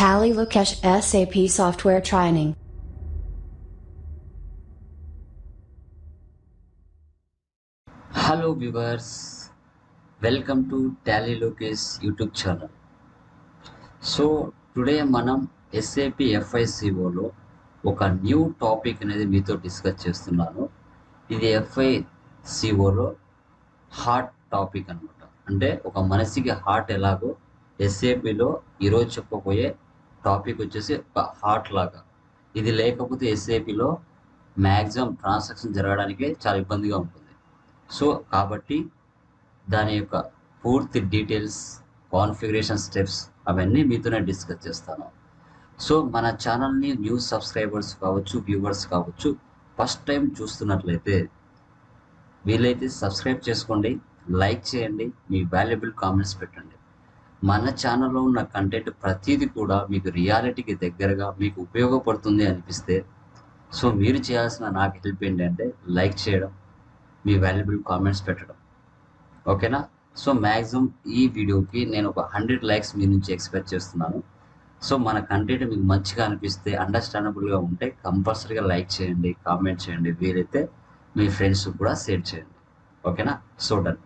Tally Lukesh SAP Software Training. Hello viewers, welcome to Tally Lukesh YouTube channel. So today మనం SAP FICO లో ఒక new topic అనేది మీతో discuss చేస్తున్నాను. ఇది FICO లో హాట్ టాపిక్ అన్నమాట. అంటే ఒక మనిషికి హార్ట్ ఎలాగో SAPలో ఈరోజు చెప్పబోయే టాపిక్ వచ్చేసి ఒక హార్ట్ లాగా. ఇది లేకపోతే SAPలో మ్యాక్సిమం ట్రాన్సాక్షన్ జరగడానికి చాలా ఇబ్బందిగా ఉంటుంది. సో కాబట్టి దాని యొక్క పూర్తి డీటెయిల్స్, కాన్ఫిగరేషన్ స్టెప్స్ అవన్నీ మీతోనే డిస్కస్ చేస్తాను. సో మన ఛానల్ని న్యూ సబ్స్క్రైబర్స్ కావచ్చు, వ్యూవర్స్ కావచ్చు, ఫస్ట్ టైం చూస్తున్నట్లయితే వీలైతే సబ్స్క్రైబ్ చేసుకోండి, లైక్ చేయండి, మీ వాల్యుబుల్ కామెంట్స్ పెట్టండి. మన ఛానల్లో ఉన్న కంటెంట్ ప్రతిదీ కూడా మీకు రియాలిటీకి దగ్గరగా మీకు ఉపయోగపడుతుంది అనిపిస్తే సో మీరు చేయాల్సిన నాకు హెల్ప్ ఏంటంటే లైక్ చేయడం, మీ వాల్యుబుల్ కామెంట్స్ పెట్టడం. ఓకేనా? సో మ్యాక్సిమం ఈ వీడియోకి నేను ఒక 100 లైక్స్ మీ నుంచి ఎక్స్పెక్ట్ చేస్తున్నాను. సో మన కంటెంట్ మీకు మంచిగా అనిపిస్తే, అండర్స్టాండబుల్గా ఉంటే కంపల్సరీగా లైక్ చేయండి, కామెంట్ చేయండి, వీలైతే మీ ఫ్రెండ్స్ కూడా షేర్ చేయండి. ఓకేనా? So done.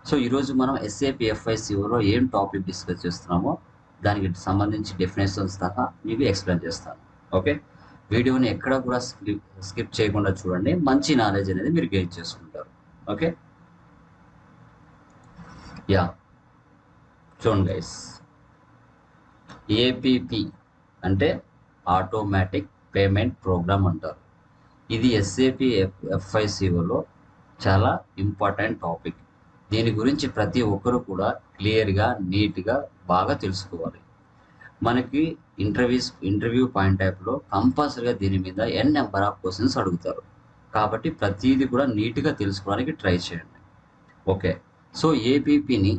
సో ఈరోజు మనం SAP FICOలో ఏం టాపిక్ డిస్కస్ చేస్తున్నామో దానికి సంబంధించి డెఫినేషన్స్ దాకా మీకు ఎక్స్ప్లెయిన్ చేస్తాను. ఓకే, వీడియోని ఎక్కడ కూడా స్కిప్ చేయకుండా చూడండి, మంచి నాలెడ్జ్ అనేది మీరు గెయిన్ చేసుకుంటారు. ఓకే, యా చూడండి గైస్, APP అంటే ఆటోమేటిక్ పేమెంట్ ప్రోగ్రామ్ అంటారు. ఇది SAP FICOలో చాలా ఇంపార్టెంట్ టాపిక్. దీని గురించి ప్రతి ఒక్కరు కూడా క్లియర్గా, నీట్గా బాగా తెలుసుకోవాలి. మనకి ఇంటర్వ్యూ పాయింట్ టైప్లో కంపల్సరీగా దీని మీద n నెంబర్ ఆఫ్ క్వశ్చన్స్ అడుగుతారు. కాబట్టి ప్రతిదీ కూడా నీట్గా తెలుసుకోవడానికి ట్రై చేయండి. ఓకే, సో APPని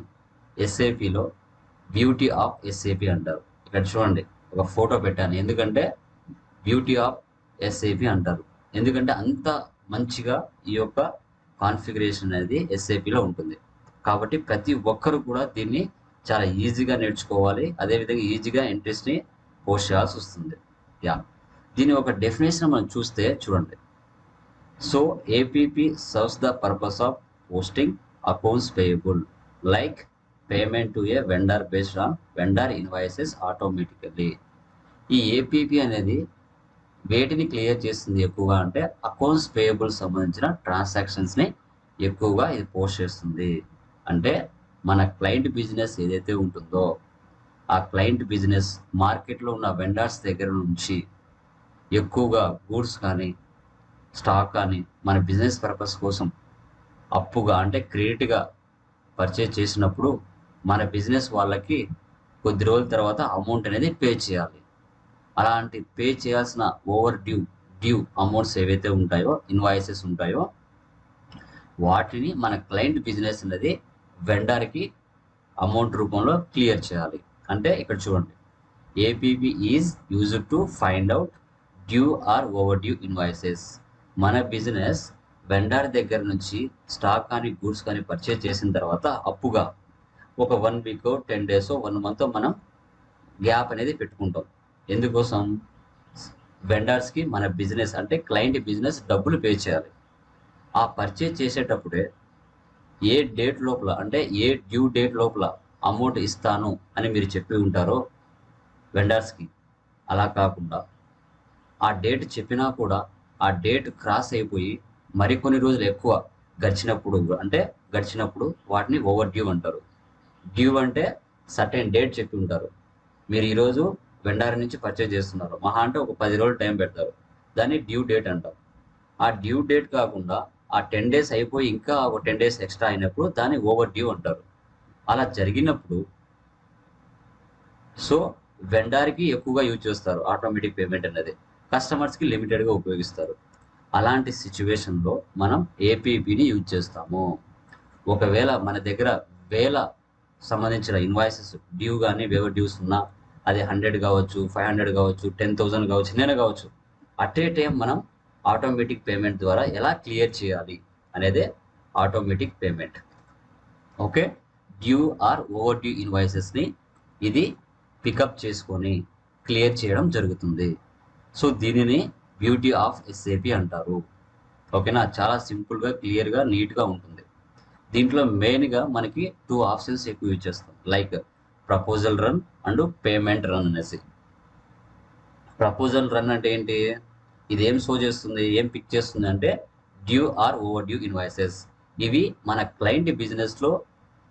SAPలో బ్యూటీ ఆఫ్ SAP అంటారు. ఇక్కడ చూడండి, ఒక ఫోటో పెట్టాను. ఎందుకంటే బ్యూటీ ఆఫ్ SAP అంటారు, ఎందుకంటే అంత మంచిగా ఈ యొక్క కాన్ఫిగరేషన్ అనేది SAPలో ఉంటుంది. కాబట్టి ప్రతి ఒక్కరు కూడా దీన్ని చాలా ఈజీగా నేర్చుకోవాలి, అదేవిధంగా ఈజీగా ఇంట్రెస్ట్ని పోస్ట్ చేయాల్సి వస్తుంది. యా, దీని ఒక డెఫినేషన్ మనం చూస్తే చూడండి. So APP serves the purpose of posting accounts payable like payment to A vendor based on vendor invoices automatically. ఈ APP అనేది వేటిని క్లియర్ చేస్తుంది ఎక్కువగా అంటే అకౌంట్స్ పేయబుల్ సంబంధించిన ట్రాన్సాక్షన్స్ని ఎక్కువగా ఇది పోస్ట్ చేస్తుంది. అంటే మన క్లయింట్ బిజినెస్ ఏదైతే ఉంటుందో ఆ క్లయింట్ బిజినెస్ మార్కెట్లో ఉన్న వెండర్స్ దగ్గర నుంచి ఎక్కువగా గూడ్స్ కానీ స్టాక్ కానీ మన బిజినెస్ పర్పస్ కోసం అప్పుగా అంటే క్రెడిట్గా పర్చేజ్ చేసినప్పుడు మన బిజినెస్ వాళ్ళకి కొద్ది రోజుల తర్వాత అమౌంట్ అనేది పే చేయాలి. అలాంటి పే చేయాల్సిన ఓవర్ డ్యూ అమౌంట్స్ ఏవైతే ఉంటాయో, ఇన్వాయిసెస్ ఉంటాయో, వాటిని మన క్లయింట్ బిజినెస్ అనేది వెండర్కి అమౌంట్ రూపంలో క్లియర్ చేయాలి. అంటే ఇక్కడ చూడండి, APP is used to find out due or over due invoices. మన బిజినెస్ వెండర్ దగ్గర నుంచి స్టాక్ కానీ గూడ్స్ కానీ పర్చేజ్ చేసిన తర్వాత అప్పుగా ఒక 1 వీక్, 10 డేస్, 1 మంత్ మనం గ్యాప్ అనేది పెట్టుకుంటాం. ఎందుకోసం? వెండర్స్కి మన బిజినెస్ అంటే క్లయింట్ బిజినెస్ డబ్బులు పే చేయాలి. ఆ పర్చేజ్ చేసేటప్పుడే ఏ డేట్ లోపల అంటే ఏ డ్యూ డేట్ లోపల అమౌంట్ ఇస్తాను అని మీరు చెప్పి ఉంటారో వెండర్స్కి, అలా కాకుండా ఆ డేట్ చెప్పినా కూడా ఆ డేట్ క్రాస్ అయిపోయి మరికొన్ని రోజులు ఎక్కువ గడిచినప్పుడు వాటిని ఓవర్ డ్యూ అంటారు. డ్యూ అంటే సర్టెన్ డేట్ చెప్పి ఉంటారు. మీరు ఈరోజు వెండర్ నుంచి పర్చేజ్ చేస్తున్నారు, మహా అంటే ఒక 10 రోజులు టైం పెడతారు, దాన్ని డ్యూ డేట్ అంటారు. ఆ డ్యూ డేట్ కాకుండా ఆ 10 డేస్ అయిపోయి ఇంకా ఒక 10 డేస్ ఎక్స్ట్రా అయినప్పుడు దాన్ని ఓవర్ డ్యూ అంటారు. అలా జరిగినప్పుడు సో వెండర్కి ఎక్కువగా యూజ్ చేస్తారు ఆటోమేటిక్ పేమెంట్ అనేది, కస్టమర్స్కి లిమిటెడ్గా ఉపయోగిస్తారు. అలాంటి సిచ్యువేషన్లో మనం APPని యూజ్ చేస్తాము. ఒకవేళ మన దగ్గర వేల సంబంధించిన ఇన్వాయిసెస్ డ్యూ కానీ వేవర్ డ్యూస్ ఉన్నా, అది 100 కావచ్చు, 500 కావచ్చు, 10,000 కావచ్చు, నేను కావచ్చు, అట్ ఏ టైం మనం ఆటోమేటిక్ పేమెంట్ ద్వారా ఎలా క్లియర్ చేయాలి అనేదే automatic payment. Okay, due or over due ఇన్వాయిసెస్ని ఇది పికప్ చేసుకొని క్లియర్ చేయడం జరుగుతుంది. సో దీనిని బ్యూటీ ఆఫ్ ఎస్ఏపి అంటారు. ఓకేనా, చాలా సింపుల్గా క్లియర్గా నీట్గా ఉంటుంది. దీంట్లో మెయిన్గా మనకి 2 ఆప్షన్స్ ఎక్కువ యూజ్ చేస్తాం, like proposal run and payment run అనేసి. ప్రపోజల్ రన్ అంటే ఏంటి, ఇది ఏం షో చేస్తుంది, ఏం పిక్ చేస్తుంది అంటే due or over due invoices. ఇవి మన క్లయింట్ బిజినెస్లో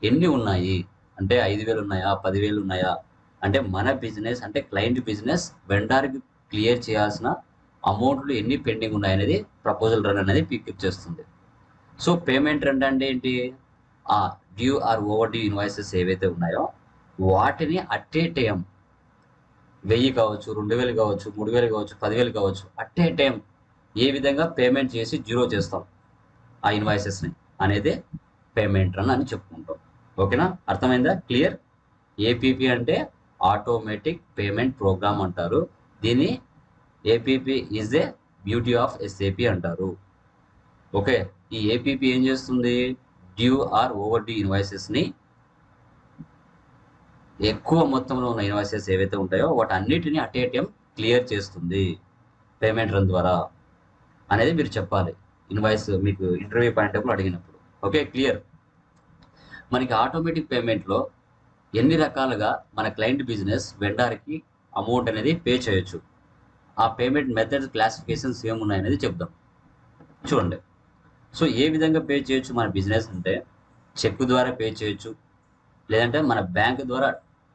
ఎన్ని ఉన్నాయి అంటే 5,000 ఉన్నాయా, 10,000 ఉన్నాయా, అంటే మన బిజినెస్ అంటే క్లయింట్ బిజినెస్ వెండర్కి క్లియర్ చేయాల్సిన అమౌంట్లు ఎన్ని పెండింగ్ ఉన్నాయనేది ప్రపోజల్ రన్ అనేది పిక్ చేస్తుంది. సో పేమెంట్ రన్ అంటే ఏంటి, ఆ due or over due invoices ఏవైతే ఉన్నాయో వాటిని అట్ ఏ టైం 1,000 కావచ్చు, 2,000 కావచ్చు, 3,000 కావచ్చు, 10,000 కావచ్చు, అట్ ఏ టైం ఏ విధంగా పేమెంట్ చేసి జీరో చేస్తాం ఆ ఇన్వాయిసెస్ని అనేది పేమెంట్ రన్ అని చెప్పుకుంటాం. ఓకేనా, అర్థమైందా, క్లియర్. ఏపీపీ అంటే ఆటోమేటిక్ పేమెంట్ ప్రోగ్రామ్ అంటారు. దీని APP is a beauty of SAP అంటారు. ఓకే, ఈ ఏపీపీ ఏం చేస్తుంది, డ్యూ ఆర్ ఓవర్ డ్యూ ఇన్వాయిసెస్ని, ఎక్కువ మొత్తంలో ఉన్న ఇన్వాయిసెస్ ఏవైతే ఉంటాయో వాటి అన్నిటిని అట్ ఏ టైం క్లియర్ చేస్తుంది పేమెంట్ రన్ ద్వారా అనేది మీరు చెప్పాలి ఇన్వాయిస్ మీకు ఇంటర్వ్యూ పాయింట్ అడిగినప్పుడు. Okay, clear. మనకి ఆటోమేటిక్ పేమెంట్లో ఎన్ని రకాలుగా మన క్లయింట్ బిజినెస్ వెండర్కి అమౌంట్ అనేది పే చేయొచ్చు, ఆ పేమెంట్ మెథడ్స్ క్లాసిఫికేషన్స్ ఏమున్నాయనేది చెప్దాం. చూడండి, సో ఏ విధంగా పే చేయొచ్చు మన బిజినెస్ అంటే, చెక్ ద్వారా పే చేయొచ్చు, లేదంటే మన బ్యాంక్ ద్వారా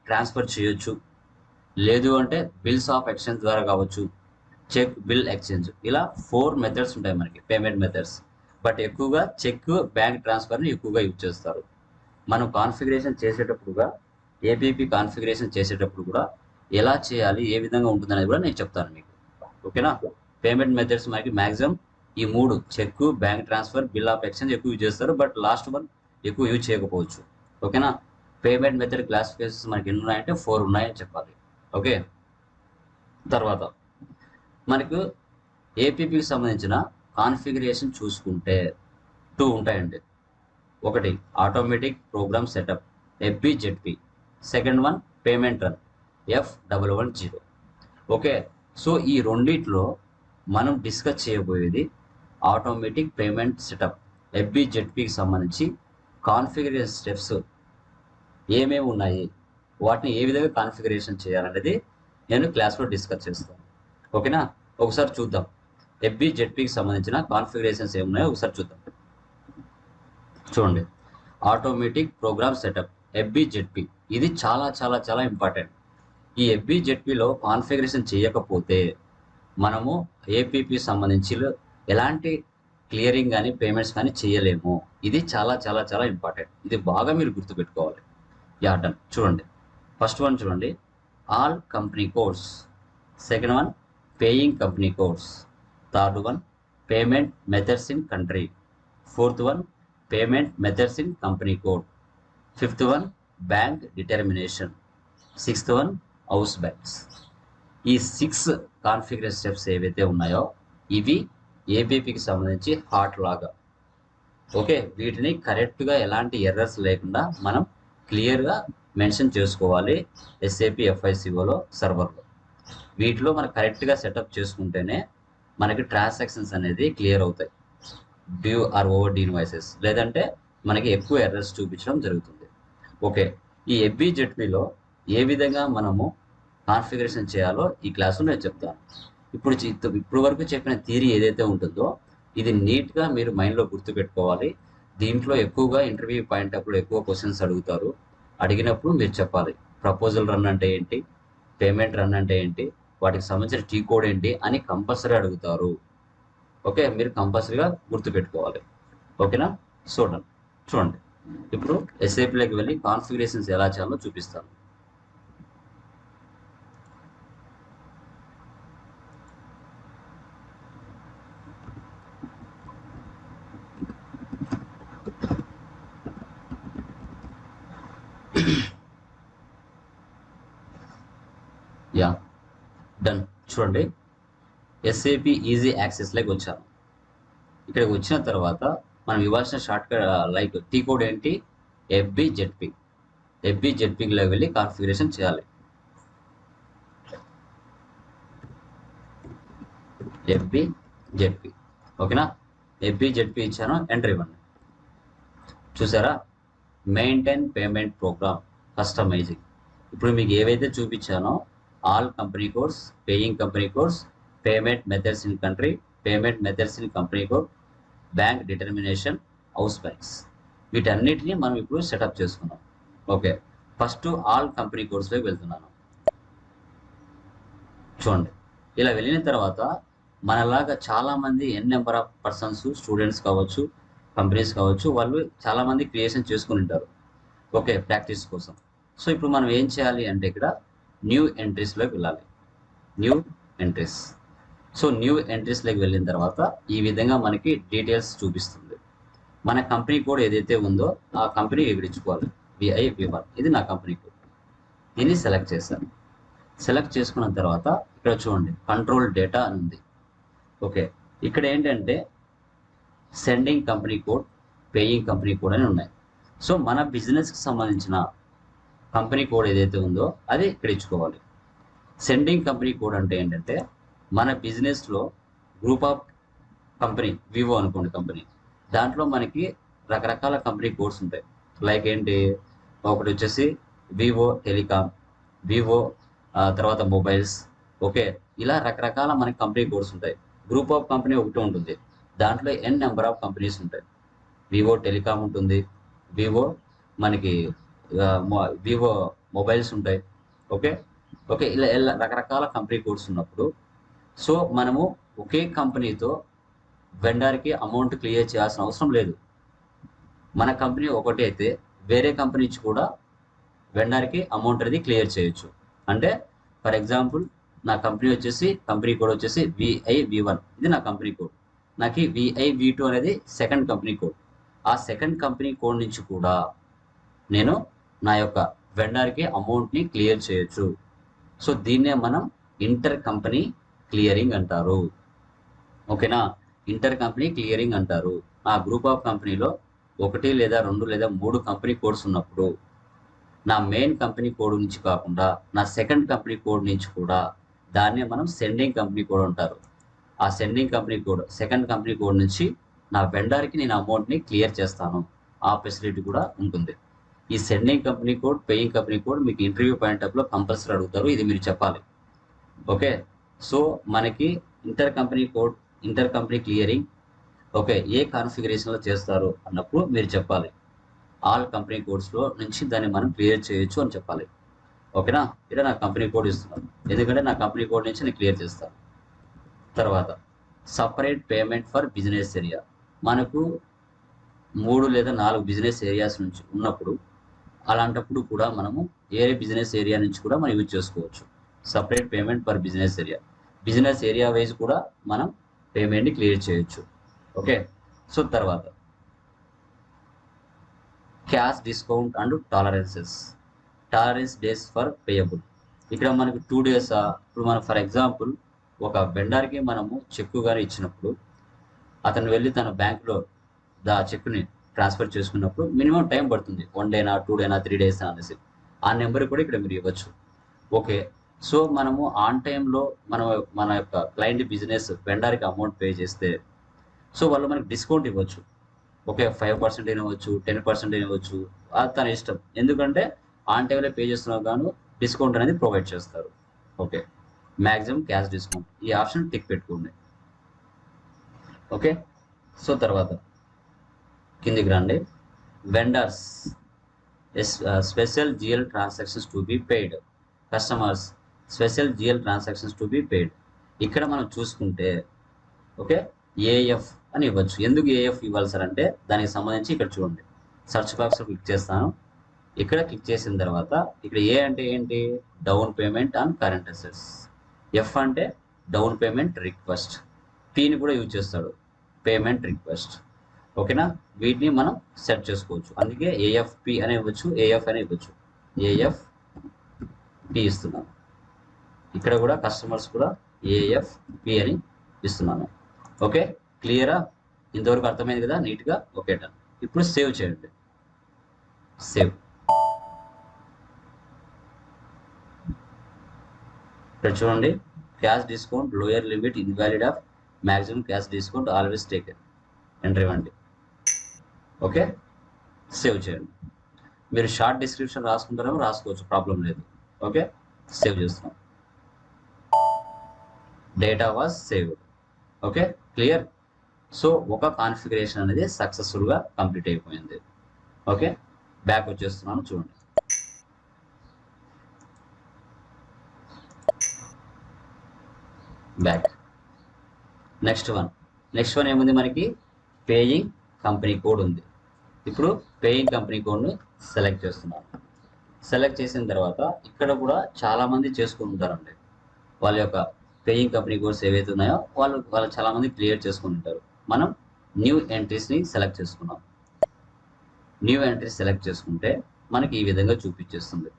ట్రాన్స్ఫర్ చేయొచ్చు, లేదు అంటే బిల్స్ ఆఫ్ ఎక్స్చేంజ్ ద్వారా కావచ్చు, చెక్ బిల్ ఎక్స్చేంజ్. ఇలా 4 మెథడ్స్ ఉంటాయి మనకి పేమెంట్ మెథడ్స్. బట్ ఎక్కువగా చెక్, బ్యాంక్ ట్రాన్స్ఫర్ని ఎక్కువగా యూజ్ చేస్తారు. మనం కాన్ఫిగరేషన్ చేసేటప్పుడుగా ఏపీపీ కాన్ఫిగరేషన్ చేసేటప్పుడు కూడా ఎలా చేయాలి, ఏ విధంగా ఉంటుంది అనేది కూడా నేను చెప్తాను మీకు. ఓకేనా, పేమెంట్ మెథడ్స్ మనకి మ్యాక్సిమం ఈ 3 cheque, bank transfer, bill of exchange ఎక్కువ యూజ్ చేస్తారు. బట్ లాస్ట్ వన్ ఎక్కువ యూజ్ చేయకపోవచ్చు. ఓకేనా, పేమెంట్ మెథడ్ క్లాసిఫికేషన్స్ మనకి ఎన్ని ఉన్నాయంటే 4 ఉన్నాయని చెప్పాలి. ఓకే, తర్వాత మనకు ఏపీపీకి సంబంధించిన కాన్ఫిగరేషన్ చూసుకుంటే 2 ఉంటాయండి. ఒకటి automatic program setup FBZP, second one payment run F110. Okay, so ఈ రెండిట్లో మనం డిస్కస్ చేయబోయేది ఆటోమేటిక్ పేమెంట్ సెటప్ FBZPకి సంబంధించి కాన్ఫిగరేషన్ స్టెప్స్ ఏమేమి ఉన్నాయి, వాటిని ఏ విధంగా కాన్ఫిగరేషన్ చేయాలనేది నేను క్లాస్లో డిస్కస్ చేస్తాను. ఓకేనా, ఒకసారి చూద్దాం FBZPకి సంబంధించిన కాన్ఫిగరేషన్స్ ఏమున్నాయో ఒకసారి చూద్దాం. చూడండి, ఆటోమేటిక్ ప్రోగ్రామ్ సెటప్ FBZP ఇది చాలా చాలా చాలా ఇంపార్టెంట్. ఈ FBZPలో కాన్ఫిగరేషన్ చేయకపోతే మనము ఏపీపీ సంబంధించి ఎలాంటి క్లియరింగ్ కానీ పేమెంట్స్ కానీ చేయలేము. ఇది చాలా చాలా చాలా ఇంపార్టెంట్. ఇది బాగా మీరు గుర్తుపెట్టుకోవాలి. డన్. చూడండి, ఫస్ట్ వన్ చూడండి, all company codes, second one paying company codes, third one payment methods in country, fourth one payment methods in company code, fifth one bank determination, sixth one house banks. ఈ 6 configuration steps ఏవైతే ఉన్నాయో ఇవి ఏపీపీకి సంబంధించి heart లాగా. Okay, వీటిని కరెక్ట్గా ఎలాంటి errors లేకుండా మనం క్లియర్గా మెన్షన్ చేసుకోవాలి SAP FICOలో సర్వర్లో. వీటిలో మనం కరెక్ట్గా సెటప్ చేసుకుంటేనే మనకి ట్రాన్సాక్షన్స్ అనేది క్లియర్ అవుతాయి, due or over due invoices, లేదంటే మనకి ఎక్కువ ఎర్రర్స్ చూపించడం జరుగుతుంది. ఓకే, ఈ FBZPలో ఏ విధంగా మనము కాన్ఫిగరేషన్ చేయాలో ఈ క్లాసులో నేను చెప్తాను. ఇప్పుడు వరకు చెప్పిన థియరీ ఏదైతే ఉంటుందో ఇది నీట్గా మీరు మైండ్లో గుర్తుపెట్టుకోవాలి. దీంట్లో ఎక్కువగా ఇంటర్వ్యూ పాయింట్ అప్పుడు ఎక్కువ క్వశ్చన్స్ అడుగుతారు. అడిగినప్పుడు మీరు చెప్పాలి ప్రపోజల్ రన్ అంటే ఏంటి, పేమెంట్ రన్ అంటే ఏంటి, వాటికి సంబంధించిన టీ కోడ్ ఏంటి అని కంపల్సరీ అడుగుతారు. ఓకే, మీరు కంపల్సరీగా గుర్తుపెట్టుకోవాలి. ఓకేనా, చూడండి ఇప్పుడు SAPలోకి వెళ్ళి కాన్ఫిగరేషన్స్ ఎలా చేయాలో చూపిస్తాను. డన్. చూడండి, SAP ఈజీ యాక్సెస్లోకి వచ్చాను. ఇక్కడికి వచ్చిన తర్వాత మనం ఇవ్వాల్సిన short cut like T code ఏంటి, FBZPలోకి వెళ్ళి కాన్ఫిగరేషన్ చేయాలి. FB ZP. ఓకేనా, ఎఫ్బి జెడ్పి ఇచ్చాను, ఎంటర్ ఇవ్వండి. చూసారా, మెయింటైన్ పేమెంట్ ప్రోగ్రామ్ కస్టమైజింగ్. ఇప్పుడు మీకు ఏవైతే చూపించానో all company codes, paying company codes, payment methods in country, payment methods in company code, bank determination, house banks, వీటన్నిటిని మనం ఇప్పుడు సెటప్ చేసుకున్నాం. ఓకే, ఫస్ట్ ఆల్ కంపెనీ కోడ్స్లోకి వెళ్తున్నాను. చూడండి, ఇలా వెళ్ళిన తర్వాత మనలాగా చాలామంది నెంబర్ ఆఫ్ పర్సన్స్, స్టూడెంట్స్ కావచ్చు, కంపెనీస్ కావచ్చు, వాళ్ళు చాలామంది క్రియేషన్ చేసుకుని ఉంటారు. ఓకే, ప్రాక్టీస్ కోసం. సో ఇప్పుడు మనం ఏం చేయాలి అంటే ఇక్కడ న్యూ ఎంట్రీస్లోకి వెళ్ళాలి. New entries. సో న్యూ ఎంట్రీస్లోకి వెళ్ళిన తర్వాత ఈ విధంగా మనకి డీటెయిల్స్ చూపిస్తుంది. మన కంపెనీ కోడ్ ఏదైతే ఉందో ఆ కంపెనీ ఎగిడించుకోవాలి. VI-V1 ఇది నా కంపెనీ కోడ్. దీన్ని సెలెక్ట్ చేశాను. సెలెక్ట్ చేసుకున్న తర్వాత ఇక్కడ చూడండి కంట్రోల్ డేటా అని ఉంది. ఓకే, ఇక్కడ ఏంటంటే sending company code, paying company code అని ఉన్నాయి. సో మన బిజినెస్కి సంబంధించిన కంపెనీ కోడ్ ఏదైతే ఉందో అది ఇక్కడ ఇచ్చుకోవాలి. సెండింగ్ కంపెనీ కోడ్ అంటే ఏంటంటే మన బిజినెస్లో గ్రూప్ ఆఫ్ కంపెనీ, వివో అనుకోండి కంపెనీ, దాంట్లో మనకి రకరకాల కంపెనీ కోడ్స్ ఉంటాయి. లైక్ ఏంటి, ఒకటి వచ్చేసి వివో టెలికామ్, వివో తర్వాత మొబైల్స్. ఓకే, ఇలా రకరకాల మనకి కంపెనీ కోడ్స్ ఉంటాయి. గ్రూప్ ఆఫ్ కంపెనీ ఒకటి ఉంటుంది, దాంట్లో నెంబర్ ఆఫ్ కంపెనీస్ ఉంటాయి. వివో టెలికామ్ ఉంటుంది, వివో మనకి వివో మొబైల్స్ ఉంటాయి. ఓకే ఓకే, ఇలా రకరకాల కంపెనీ కోడ్స్ ఉన్నప్పుడు సో మనము ఒకే కంపెనీతో వెండర్కి అమౌంట్ క్లియర్ చేయాల్సిన అవసరం లేదు. మన కంపెనీ ఒకటి అయితే వేరే కంపెనీ నుంచి కూడా వెండర్కి అమౌంట్ అనేది క్లియర్ చేయొచ్చు. అంటే ఫర్ ఎగ్జాంపుల్ నా కంపెనీ వచ్చేసి కంపెనీ కోడ్ వచ్చేసి VI-V1 ఇది నా కంపెనీ కోడ్. నాకు VI-V2 అనేది సెకండ్ కంపెనీ కోడ్. ఆ సెకండ్ కంపెనీ కోడ్ నుంచి కూడా నేను నా యొక్క వెండర్కి అమౌంట్ని క్లియర్ చేయొచ్చు. సో దీన్నే మనం ఇంటర్ కంపెనీ క్లియరింగ్ అంటారు. ఓకేనా, ఇంటర్ కంపెనీ క్లియరింగ్ అంటారు. ఆ గ్రూప్ ఆఫ్ కంపెనీలో ఒకటి లేదా రెండు లేదా మూడు కంపెనీ కోడ్స్ ఉన్నప్పుడు నా మెయిన్ కంపెనీ కోడ్ నుంచి కాకుండా నా సెకండ్ కంపెనీ కోడ్ నుంచి కూడా దాన్నే మనం సెండింగ్ కంపెనీ కోడ్ అంటారు. ఆ sending company code, second company code నుంచి నా వెండర్కి నేను అమౌంట్ని క్లియర్ చేస్తాను. ఆ ఫెసిలిటీ కూడా ఉంటుంది. ఈ sending company code, paying company code మీకు ఇంటర్వ్యూ పాయింట్ లో కంపల్సరీ అడుగుతారు, ఇది మీరు చెప్పాలి. ఓకే, సో మనకి inter company code, inter company clearing okay ఏ కాన్ఫిగరేషన్లో చేస్తారు అన్నప్పుడు మీరు చెప్పాలి. ఆల్ కంపెనీ కోడ్స్లో నుంచి దాన్ని మనం క్లియర్ చేయొచ్చు అని చెప్పాలి. ఓకేనా, ఇక్కడ నా కంపెనీ కోడ్ ఇస్తున్నాను, ఎందుకంటే నా కంపెనీ కోడ్ నుంచి నేను క్లియర్ చేస్తాను. తర్వాత separate payment for business area. మనకు 3 లేదా 4 బిజినెస్ ఏరియాస్ నుంచి ఉన్నప్పుడు అలాంటప్పుడు కూడా మనము ఏ బిజినెస్ ఏరియా నుంచి కూడా మనం యూజ్ చేసుకోవచ్చు. Separate payment for business area, business area wise కూడా మనం పేమెంట్ని క్లియర్ చేయొచ్చు. ఓకే, సో తర్వాత cash discount and tolerances, tolerance days for payable. ఇక్కడ మనకు 2 days. ఇప్పుడు మనం ఫర్ ఎగ్జాంపుల్ ఒక వెండర్కి మనము చెక్కు కానీ ఇచ్చినప్పుడు అతను వెళ్ళి తన బ్యాంకులో చెక్ని ట్రాన్స్ఫర్ చేసుకున్నప్పుడు మినిమం టైం పడుతుంది. 1 day, 2 days, 3 days అనేసి ఆ నెంబర్ కూడా ఇక్కడ మీరు ఇవ్వచ్చు. ఓకే, సో మనము ఆన్ టైంలో మన యొక్క క్లయింట్ బిజినెస్ వెండర్కి అమౌంట్ పే చేస్తే సో వాళ్ళు మనకి డిస్కౌంట్ ఇవ్వచ్చు. ఓకే, 5% ఇవ్వచ్చు, 10% ఇవ్వచ్చు, అది తన ఇష్టం. ఎందుకంటే ఆన్ టైంలో పే చేస్తున్నా గాను డిస్కౌంట్ అనేది ప్రొవైడ్ చేస్తారు. ఓకే, మ్యాక్సిమం క్యాష్ డిస్కౌంట్, ఈ ఆప్షన్ టిక్ పెట్టుకోండి. ఓకే, సో తర్వాత కిందికి రండి. Vendors special GL transactions to be paid, customers special GL transactions to be paid. ఇక్కడ మనం చూసుకుంటే ఓకే AF అని ఇవ్వచ్చు. ఎందుకు AF ఇవ్వాలి సార్ అంటే దానికి సంబంధించి ఇక్కడ చూడండి, సర్చ్ బాక్స్లో క్లిక్ చేస్తాను. ఇక్కడ క్లిక్ చేసిన తర్వాత ఇక్కడ A అంటే ఏంటి, down payment on current assets, F అంటే డౌన్ పేమెంట్ రిక్వెస్ట్, Pని కూడా యూజ్ చేస్తాడు, పేమెంట్ రిక్వెస్ట్. ఓకేనా, వీటిని మనం సెట్ చేసుకోవచ్చు. అందుకే AFP అని ఇవ్వచ్చు, AF అని ఇవ్వచ్చు. AFP ఇస్తున్నాను. ఇక్కడ కూడా కస్టమర్స్ కూడా AFP అని ఇస్తున్నాను. ఓకే, క్లియరా? ఇంతవరకు అర్థమైంది కదా నీట్గా? Okay done. ఇప్పుడు సేవ్ చేయండి. సేవ్. ఇక్కడ చూడండి, cash discount lower limit invalid of maximum cash discount always take enter ఇవ్వండి. ఓకే, సేవ్ చేయండి. మీరు షార్ట్ డిస్క్రిప్షన్ రాసుకుంటారేమో రాసుకోవచ్చు, ప్రాబ్లం లేదు. ఓకే, సేవ్ చేస్తున్నాం. Data was saved. Okay, clear. So ఒక కాన్ఫిగరేషన్ అనేది సక్సెస్ఫుల్గా కంప్లీట్ అయిపోయింది. ఓకే, బ్యాక్ వచ్చేస్తున్నాను చూడండి. బ్యాక్. నెక్స్ట్ వన్ ఏముంది మనకి? పేయింగ్ కంపెనీ కోడ్ ఉంది. ఇప్పుడు పేయింగ్ కంపెనీ కోడ్ని సెలెక్ట్ చేస్తున్నాను. సెలెక్ట్ చేసిన తర్వాత ఇక్కడ కూడా చాలామంది చేసుకుంటారండి. వాళ్ళ యొక్క పేయింగ్ కంపెనీ కోడ్స్ ఏవైతే ఉన్నాయో వాళ్ళు చాలామంది క్లియర్ చేసుకుంటారు. మనం న్యూ ఎంట్రీస్ని సెలెక్ట్ చేసుకున్నాం. న్యూ ఎంట్రీస్ సెలెక్ట్ చేసుకుంటే మనకి ఈ విధంగా చూపించేస్తుంది.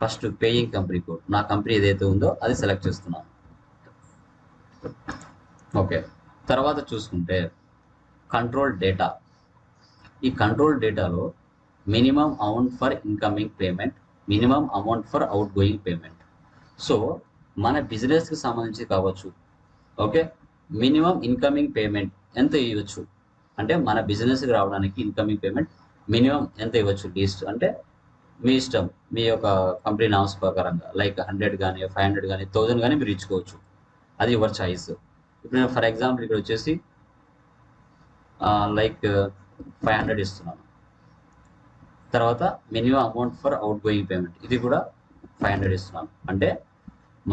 ఫస్ట్ పేయింగ్ కంపెనీ కోడ్, నా కంపెనీ ఏదైతే ఉందో అది సెలెక్ట్ చేస్తున్నాను. ఓకే, తర్వాత చూసుకుంటే కంట్రోల్ డేటా. ఈ కంట్రోల్ డేటాలో minimum amount for incoming payment, minimum amount for out going payment. So మన బిజినెస్కి సంబంధించి కావచ్చు. ఓకే, మినిమం ఇన్కమింగ్ పేమెంట్ ఎంత ఇవ్వచ్చు అంటే మన బిజినెస్కి రావడానికి ఇన్కమింగ్ పేమెంట్ మినిమం ఎంత ఇవ్వచ్చు లీస్ట్ అంటే మీ ఇష్టం, మీ యొక్క కంపెనీ నామ్స్ ప్రకారంగా. లైక్ 100 కానీ 500 కానీ 1000 కానీ మీరు ఇచ్చుకోవచ్చు. అది యువర్ చాయిస్. ఇప్పుడు నేను ఫర్ ఎగ్జాంపుల్ ఇక్కడ వచ్చేసి లైక్ 500 ఇస్తున్నాను. తర్వాత minimum amount for out going payment, ఇది కూడా 500 ఇస్తున్నాను. అంటే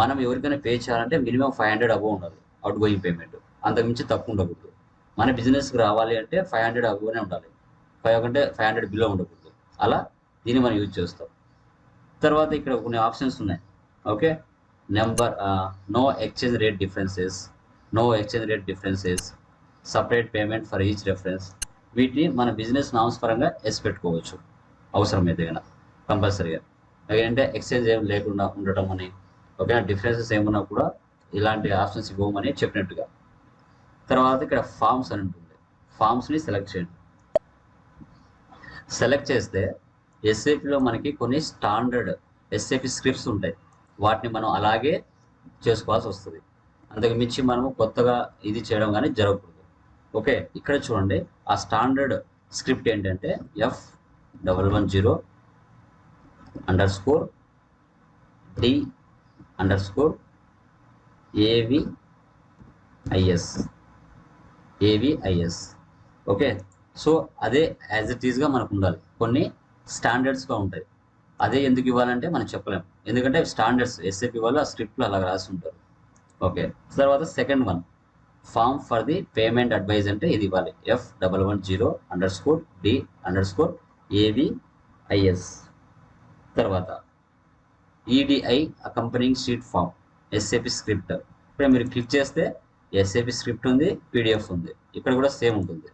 మనం ఎవరికైనా పే చేయాలంటే మినిమం 500 అబోవ్ ఉండాలి అవుట్ గోయింగ్ పేమెంట్, అంతకుమించి తక్కువ ఉండకూడదు. మన బిజినెస్కి రావాలి అంటే 500 అబోవ్నే ఉండాలి, 500 బిలో ఉండకూడదు. అలా దీన్ని మనం యూజ్ చేస్తాం. తర్వాత ఇక్కడ కొన్ని ఆప్షన్స్ ఉన్నాయి. Okay, number no exchange rate differences, separate payment for each reference. వీటిని మన బిజినెస్ నామ్స్ పరంగా ఎస్ పెట్టుకోవచ్చు అవసరమైతే కనుక కంపల్సరీగా. ఏంటంటే ఎక్స్చేంజ్ ఏం లేకుండా ఉండటం అని, ఓకేనా, డిఫరెన్సెస్ ఏమన్నా కూడా ఇలాంటి ఆప్షన్స్ ఇవ్వమని చెప్పినట్టుగా. తర్వాత ఇక్కడ ఫామ్స్ అని ఉంటుంది. ఫామ్స్ని సెలెక్ట్ చేయండి. సెలెక్ట్ చేస్తే ఎస్ఏపిలో మనకి కొన్ని స్టాండర్డ్ ఎస్ఏపి స్క్రిప్ట్స్ ఉంటాయి. వాటిని మనం అలాగే చేసుకోవాల్సి వస్తుంది. అంతకు మించి మనము కొత్తగా ఇది చేయడం కానీ జరగకూడదు. ఓకే, ఇక్కడ చూడండి, ఆ స్టాండర్డ్ స్క్రిప్ట్ ఏంటంటే F00_D_AVIS. ఓకే, సో అదే యాజ్ ఇట్ ఈస్గా మనకు ఉండాలి. కొన్ని స్టాండర్డ్స్గా ఉంటాయి. అదే ఎందుకు ఇవ్వాలంటే మనం చెప్పలేము, ఎందుకంటే స్టాండర్డ్స్ ఎస్ఏపి వాళ్ళు ఆ స్క్రిప్ట్లో అలా రాసి ఉంటారు. ఓకే, తర్వాత second one form for the payment advice అంటే ఇది ఇవ్వాలి. F1101_D_AVIS. తర్వాత EDI accompanying sheet form SAP script. ఇక్కడ మీరు క్లిక్ చేస్తే ఎస్ఏపి స్క్రిప్ట్ ఉంది, PDF ఉంది. ఇక్కడ కూడా సేమ్ ఉంటుంది.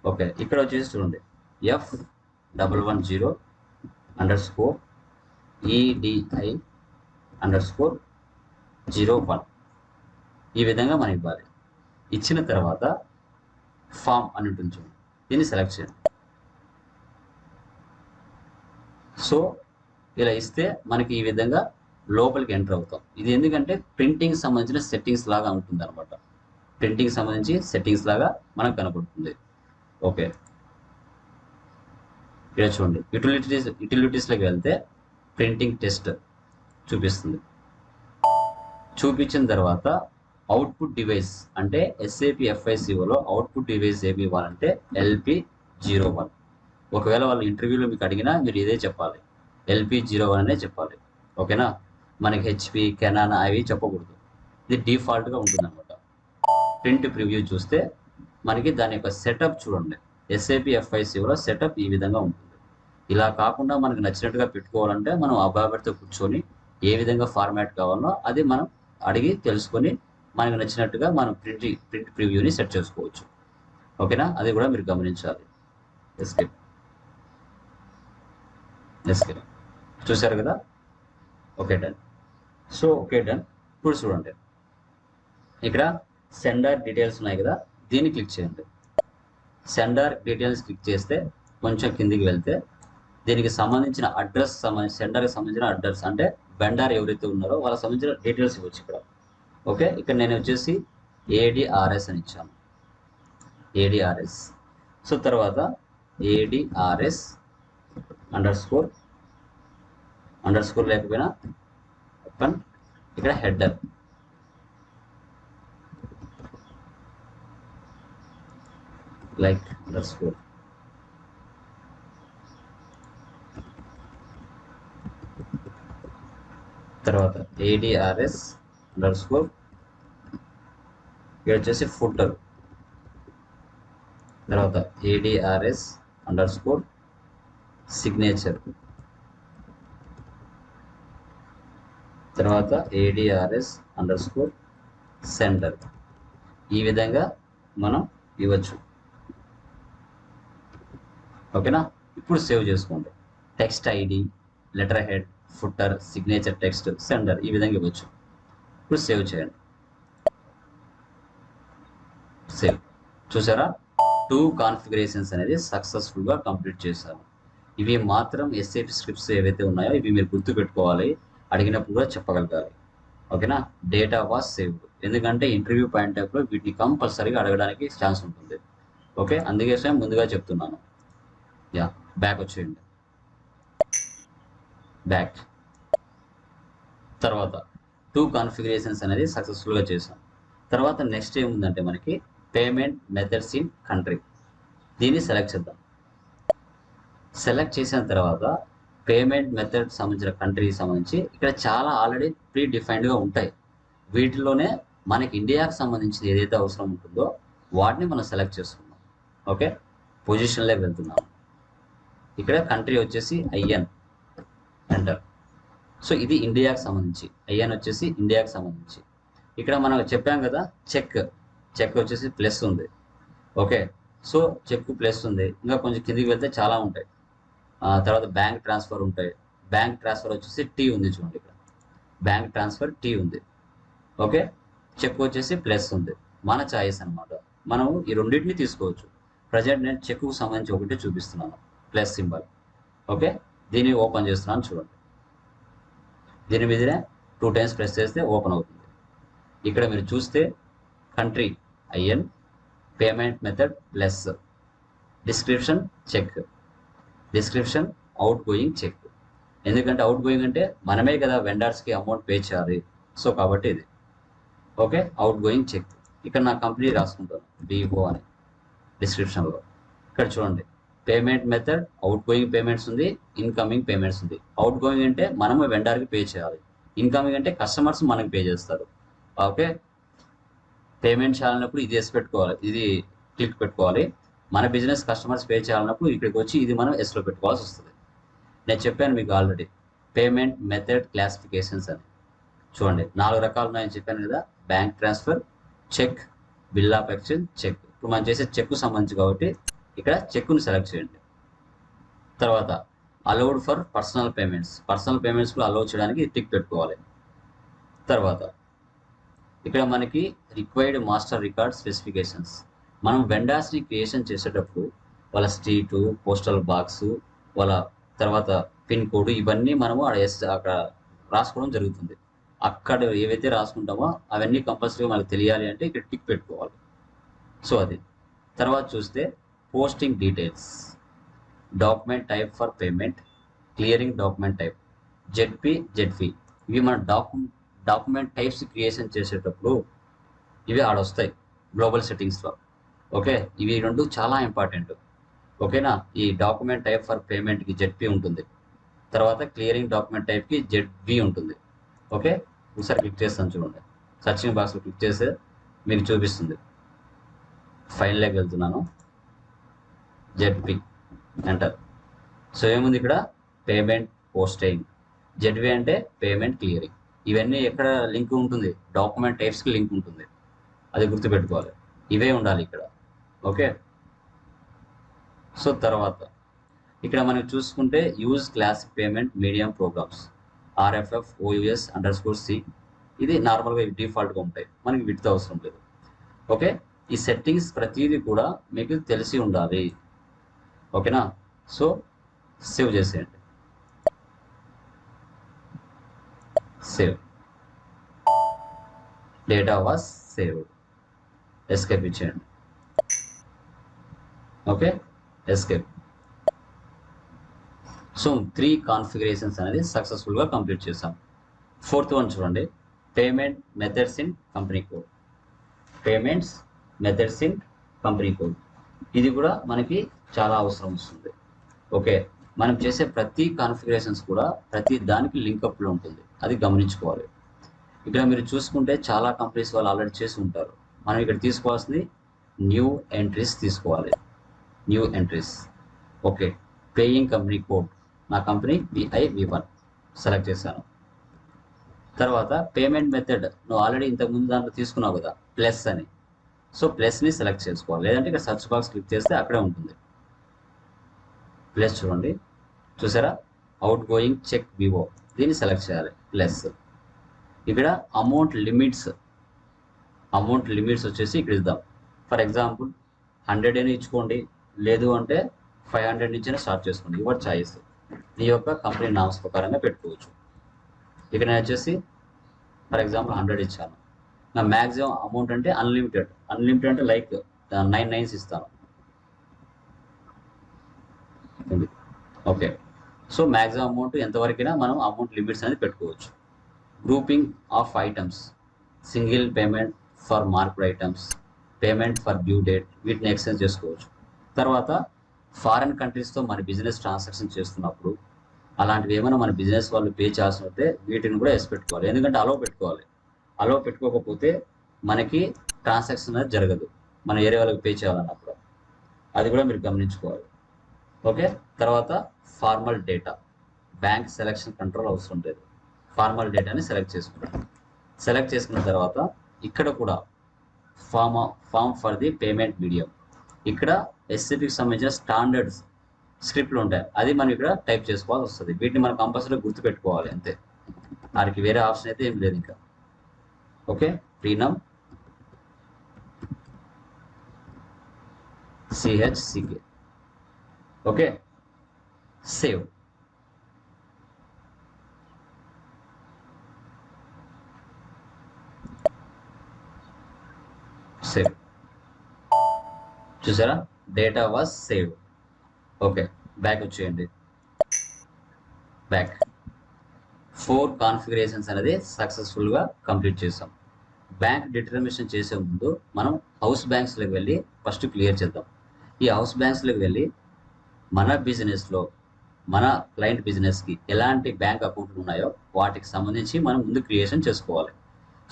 ఓకే, ఇక్కడ వచ్చేసి చూడండి F11_EDI_01. ఈ విధంగా మనం ఇవ్వాలి. ఇచ్చిన తర్వాత ఫామ్ అని ఉంటుంది చూడండి, దీన్ని సెలెక్ట్ చేయండి. సో ఇలా ఇస్తే మనకి ఈ విధంగా లోపలికి ఎంటర్ అవుతాం. ఇది ఎందుకంటే ప్రింటింగ్ సంబంధించిన సెట్టింగ్స్ లాగా ఉంటుంది అనమాట. ప్రింటింగ్ సంబంధించి సెట్టింగ్స్ లాగా మనకు కనపడుతుంది. ఓకే, ఇక్కడ చూడండి యూటిలిటీస్లోకి వెళ్తే ప్రింటింగ్ టెస్ట్ చూపిస్తుంది. చూపించిన తర్వాత అవుట్పుట్ డివైస్ అంటే ఎస్ఏపి FICOలో అవుట్పుట్ డివైస్ ఏమి ఇవ్వాలంటే LP01. ఒకవేళ వాళ్ళు ఇంటర్వ్యూలో మీకు అడిగినా మీరు ఇదే చెప్పాలి, LP01 అనే చెప్పాలి. ఓకేనా, మనకి HP, కెనాన్ అవి చెప్పకూడదు. ఇది డిఫాల్ట్గా ఉంటుంది అనమాట. ప్రింట్ ప్రివ్యూ చూస్తే మనకి దాని యొక్క సెటప్ చూడండి. ఎస్ఏపి FICOలో సెటప్ ఈ విధంగా ఉంటుంది. ఇలా కాకుండా మనకు నచ్చినట్టుగా పెట్టుకోవాలంటే మనం అబ్బాయితో కూర్చొని ఏ విధంగా ఫార్మాట్ కావాలో అది మనం అడిగి తెలుసుకొని మనకు నచ్చినట్టుగా మనం ప్రింట్ ప్రివ్యూని సెట్ చేసుకోవచ్చు. ఓకేనా, అది కూడా మీరు గమనించాలి. ఎస్కేప్ చూశారు కదా. Okay done. So okay done. ఇప్పుడు చూడండి, ఇక్కడ సెండర్ డీటెయిల్స్ ఉన్నాయి కదా, దీన్ని క్లిక్ చేయండి. సెండర్ డీటెయిల్స్ క్లిక్ చేస్తే కొంచెం కిందికి వెళ్తే దీనికి సంబంధించిన అడ్రస్ సెండర్కి సంబంధించిన అడ్రస్ అంటే వెండర్ ఎవరైతే ఉన్నారో వాళ్ళకి సంబంధించిన డీటెయిల్స్ ఇవ్వచ్చు ఇక్కడ. ఓకే, ఇక్కడ నేను వచ్చేసి ఏడిఆర్ఎస్ అని ఇచ్చాను, ఏడిఆర్ఎస్. సో తర్వాత ఏడిఆర్ఎస్ అండర్ స్కోర్ లేకపోయినా ఓపెన్, ఇక్కడ హెడర్ లైక్ అండర్ స్కోర్, తర్వాత ఏడిఆర్ఎస్ అండర్ స్కోర్, ఇక్కడ వచ్చేసి ఫుటర్, తర్వాత ఏడిఆర్ఎస్ అండర్ స్కోర్ సిగ్నేచర్, తర్వాత ఏడిఆర్ఎస్ అండర్ స్కోర్ సెంటర్. ఈ విధంగా మనం ఇవ్వచ్చు. ఓకేనా? ఇప్పుడు సేవ్ చేసుకోండి. Text ID, letter head, footer, signature text, sender, ఈ విధంగా ఇవ్వచ్చు. ఇప్పుడు సేవ్ చేయండి. సేవ్. చూసారా, 2 కాన్ఫిగరేషన్స్ అనేది సక్సెస్ఫుల్గా కంప్లీట్ చేశాను. ఇవి మాత్రం ఎస్ఏపి స్క్రిప్ట్స్ ఏవైతే ఉన్నాయో ఇవి మీరు గుర్తుపెట్టుకోవాలి, అడిగినప్పుడు కూడా చెప్పగలగాలి. ఓకేనా? డేటా వాస్ సేవ్డ్, ఎందుకంటే ఇంటర్వ్యూ పాయింట్ ఆఫ్లో వీటిని కంపల్సరీగా అడగడానికి ఛాన్స్ ఉంటుంది. ఓకే, అందుకే ముందుగా చెప్తున్నాను. యా, బ్యాక్ వచ్చేయండి. బ్యాక్ తర్వాత 2 కాన్ఫిగరేషన్స్ అనేది సక్సెస్ఫుల్గా చేసాం. తర్వాత నెక్స్ట్ ఏముందంటే మనకి పేమెంట్ మెథడ్స్ ఇన్ కంట్రీ. దీన్ని సెలెక్ట్ చేద్దాం. సెలెక్ట్ చేసిన తర్వాత పేమెంట్ మెథడ్ సంబంధించిన కంట్రీకి సంబంధించి ఇక్కడ చాలా ఆల్రెడీ ప్రీ డిఫైన్డ్గా ఉంటాయి. వీటిలోనే మనకి ఇండియాకి సంబంధించి ఏదైతే అవసరం ఉంటుందో వాటిని మనం సెలెక్ట్ చేసుకుందాం. ఓకే, పొజిషన్లోకి వెళ్తున్నాం. ఇక్కడ కంట్రీ వచ్చేసి ఐఎన్, ఎంటర్. సో ఇది ఇండియాకి సంబంధించి, ఐఎన్ వచ్చేసి ఇండియాకి సంబంధించి. ఇక్కడ మనం చెప్పాం కదా, చెక్ వచ్చేసి ప్లస్ ఉంది. ఓకే, సో చెక్ ప్లస్ ఉంది. ఇంకా కొంచెం కిందికి వెళ్తే చాలా ఉంటాయి. తర్వాత బ్యాంక్ ట్రాన్స్ఫర్ ఉంటాయి. బ్యాంక్ ట్రాన్స్ఫర్ వచ్చేసి టీ ఉంది, చూడండి ఇక్కడ బ్యాంక్ ట్రాన్స్ఫర్ టీ ఉంది. ఓకే, చెక్ వచ్చేసి ప్లస్ ఉంది. మన చాయిస్ అనమాట, మనం ఈ రెండింటిని తీసుకోవచ్చు. ప్రజెంట్ నేను చెక్కు సంబంధించి ఒకటి చూపిస్తున్నాను, ప్లస్ సింబల్. ఓకే, దీన్ని ఓపెన్ చేస్తున్నాను, చూడండి. దీని మీదనే 2 టైమ్స్ ప్రెస్ చేస్తే ఓపెన్ అవుతుంది. ఇక్కడ మీరు చూస్తే country IN, payment method plus, description cheque, description outgoing cheque. ఎందుకంటే అవుట్ గోయింగ్ అంటే మనమే కదా వెండర్స్కి అమౌంట్ పే చేయాలి. సో కాబట్టి ఇది ఓకే, అవుట్ గోయింగ్ చెక్. ఇక్కడ నా కంపెనీ రాసుకుంటాను బిఓ అని డిస్క్రిప్షన్లో. ఇక్కడ చూడండి, payment method out going payments ఉంది, ఇన్కమింగ్ పేమెంట్స్ ఉంది. అవుట్ గోయింగ్ అంటే మనము వెండర్కి పే చేయాలి, ఇన్కమింగ్ అంటే కస్టమర్స్ మనకి పే చేస్తారు. ఓకే, పేమెంట్ చేయాలన్నప్పుడు ఇది వేసి పెట్టుకోవాలి, ఇది క్లిక్ పెట్టుకోవాలి. మన బిజినెస్ కస్టమర్స్ పే చేయాలన్నప్పుడు ఇక్కడికి వచ్చి ఇది మనం ఎస్లో పెట్టుకోవాల్సి వస్తుంది. నేను చెప్పాను మీకు ఆల్రెడీ పేమెంట్ మెథడ్ క్లాసిఫికేషన్స్ అని. చూడండి 4 రకాలు ఉన్నాయని చెప్పాను కదా, bank transfer, cheque, bill of exchange, cheque. ఇప్పుడు మనం చేసే చెక్కు సంబంధించి కాబట్టి ఇక్కడ చెక్కును సెలెక్ట్ చేయండి. తర్వాత అలౌడ్ ఫర్ పర్సనల్ పేమెంట్స్లో అలౌ చేయడానికి టిక్ పెట్టుకోవాలి. తర్వాత ఇక్కడ మనకి రిక్వైర్డ్ మాస్టర్ రికార్డ్ స్పెసిఫికేషన్స్. మనం వెండర్స్ని క్రియేషన్ చేసేటప్పుడు వాళ్ళ స్ట్రీటు, పోస్టల్ బాక్సు, వాళ్ళ తర్వాత పిన్ కోడ్, ఇవన్నీ మనము అక్కడ రాసుకోవడం జరుగుతుంది. అక్కడ ఏవైతే రాసుకుంటామో అవన్నీ కంపల్సరీగా మనకు తెలియాలి అంటే ఇక్కడ టిక్ పెట్టుకోవాలి. సో అది. తర్వాత చూస్తే posting details, document type for payment, clearing document type, ZP. ఇవి మన డాక్యుమెంట్ టైప్స్ క్రియేషన్ చేసేటప్పుడు ఇవి ఆడొస్తాయి గ్లోబల్ సెట్టింగ్స్లో. ఓకే, ఇవి 2 చాలా ఇంపార్టెంట్. ఓకేనా? ఈ డాక్యుమెంట్ టైప్ ఫర్ పేమెంట్కి జెడ్పీ ఉంటుంది, తర్వాత క్లియరింగ్ డాక్యుమెంట్ టైప్కి జెడ్వి ఉంటుంది. ఓకే, ఒకసారి క్లిక్ చేస్తాను, చూడండి. సర్చింగ్ బాక్స్లో క్లిక్ చేస్తే మీకు చూపిస్తుంది. ఫైల్లోకి వెళ్తున్నాను, జెడ్పీ, ఎంటర్. సో ఏముంది ఇక్కడ, పేమెంట్ పోస్టింగ్. జెడ్వి అంటే పేమెంట్ క్లియరింగ్. ఇవన్నీ ఎక్కడ లింక్ ఉంటుంది, డాక్యుమెంట్ టైప్స్కి లింక్ ఉంటుంది, అది గుర్తుపెట్టుకోవాలి. ఇవే ఉండాలి ఇక్కడ. ఓకే, సో తర్వాత ఇక్కడ మనం చూసుకుంటే use classic payment medium programs, RFF OUS _C. ఇది నార్మల్గా డిఫాల్ట్గా ఉంటాయి, మనకి వీటితో అవసరం లేదు. ఓకే, ఈ సెట్టింగ్స్ ప్రతిదీ కూడా మీకు తెలిసి ఉండాలి. ఓకేనా? సో సేవ్ చేసేయండి. Save, data was saved. Escape ఇచ్చేయండి. Okay, escape. సో 3 కాన్ఫిగరేషన్స్ అనేది సక్సెస్ఫుల్గా కంప్లీట్ చేసాం. 4th వన్ చూడండి, payment methods in company code. Payments methods in company code, ఇది కూడా మనకి చాలా అవసరం వస్తుంది. ఓకే, మనం చేసే ప్రతి కాన్ఫిగరేషన్స్ కూడా ప్రతి దానికి లింకప్లో ఉంటుంది, అది గమనించుకోవాలి. ఇక్కడ మీరు చూసుకుంటే చాలా కంపెనీస్ వాళ్ళు ఆల్రెడీ చేసి ఉంటారు. మనం ఇక్కడ తీసుకోవాల్సింది న్యూ ఎంట్రీస్ తీసుకోవాలి. New entries. Okay, paying company code, నా కంపెనీ BIV1 సెలెక్ట్ చేశాను. తర్వాత పేమెంట్ మెథడ్ నువ్వు ఆల్రెడీ ఇంతకుముందు దాంట్లో తీసుకున్నావు కదా, ప్లస్ అని. సో ప్లస్ని సెలెక్ట్ చేసుకోవాలి, లేదంటే ఇక్కడ సర్చ్ బాక్స్ క్లిక్ చేస్తే అక్కడే ఉంటుంది. ప్లస్ చూడండి, చూసారా, అవుట్ గోయింగ్ చెక్ వివో, దీన్ని సెలెక్ట్ చేయాలి ప్లస్. ఇక్కడ అమౌంట్ లిమిట్స్ వచ్చేసి ఇక్కడ ఇద్దాం. ఫర్ ఎగ్జాంపుల్ 100 అని ఇచ్చుకోండి, లేదు అంటే 500 నుంచి స్టార్ట్ చేసుకోండి, యువర్ చాయిస్. మీ యొక్క కంపెనీ నామ్స్ ప్రకారంగా పెట్టుకోవచ్చు. ఇక్కడ నేను వచ్చేసి ఫర్ ఎగ్జాంపుల్ 100 ఇచ్చాను. నా మ్యాక్సిమం అమౌంట్ అంటే అన్లిమిటెడ్ అంటే లైక్ 9 9s ఇస్తాను. ఓకే, సో మ్యాక్సిమం అమౌంట్ ఎంతవరకైనా మనం అమౌంట్ లిమిట్స్ అనేది పెట్టుకోవచ్చు. Grouping of items, single payment for marked items, payment for due date, వీటిని ఎక్స్చేంజ్ చేసుకోవచ్చు. తర్వాత ఫారెన్ కంట్రీస్తో మన బిజినెస్ ట్రాన్సాక్షన్ చేస్తున్నప్పుడు అలాంటివి ఏమైనా మన బిజినెస్ వాళ్ళు పే చేయాల్సి వస్తే వీటిని కూడా ఎస్ పెట్టుకోవాలి. ఎందుకంటే అలో పెట్టుకోవాలి. అలో పెట్టుకోకపోతే మనకి ట్రాన్సాక్షన్ అనేది జరగదు, మన ఏరియా వాళ్ళకి పే చేయాలన్నప్పుడు. అది కూడా మీరు గమనించుకోవాలి. ఓకే, తర్వాత formal data, bank selection control అవసరం లేదు, ఫార్మల్ డేటాని సెలెక్ట్ చేసుకుంటాం. సెలెక్ట్ చేసుకున్న తర్వాత ఇక్కడ కూడా form for the payment medium, ఇక్కడ SAPకి సంబంధించిన స్టాండర్డ్స్ స్క్రిప్ట్లు ఉంటాయి, అది మనం ఇక్కడ టైప్ చేసుకోవాల్సి వస్తుంది. వీటిని మనం కంపల్సరీ గుర్తుపెట్టుకోవాలి అంతే, వారికి వేరే ఆప్షన్ అయితే ఏం లేదు ఇంకా. ఓకే, ప్రీనమ్ CHCK. Okay, save. సేవ్, చూసారా, data was save. Okay, back వచ్చేయండి. బ్యాక్ 4 కాన్ఫిగరేషన్స్ అనేది సక్సెస్ఫుల్గా కంప్లీట్ చేసాం. బ్యాంక్ డిటర్మినేషన్ చేసే ముందు మనం హౌస్ బ్యాంక్స్లోకి వెళ్ళి ఫస్ట్ క్లియర్ చేద్దాం. ఈ హౌస్ బ్యాంక్స్లోకి వెళ్ళి మన బిజినెస్లో మన క్లయింట్ బిజినెస్కి ఎలాంటి బ్యాంక్ అకౌంట్లు ఉన్నాయో వాటికి సంబంధించి మనం ముందు క్రియేషన్ చేసుకోవాలి.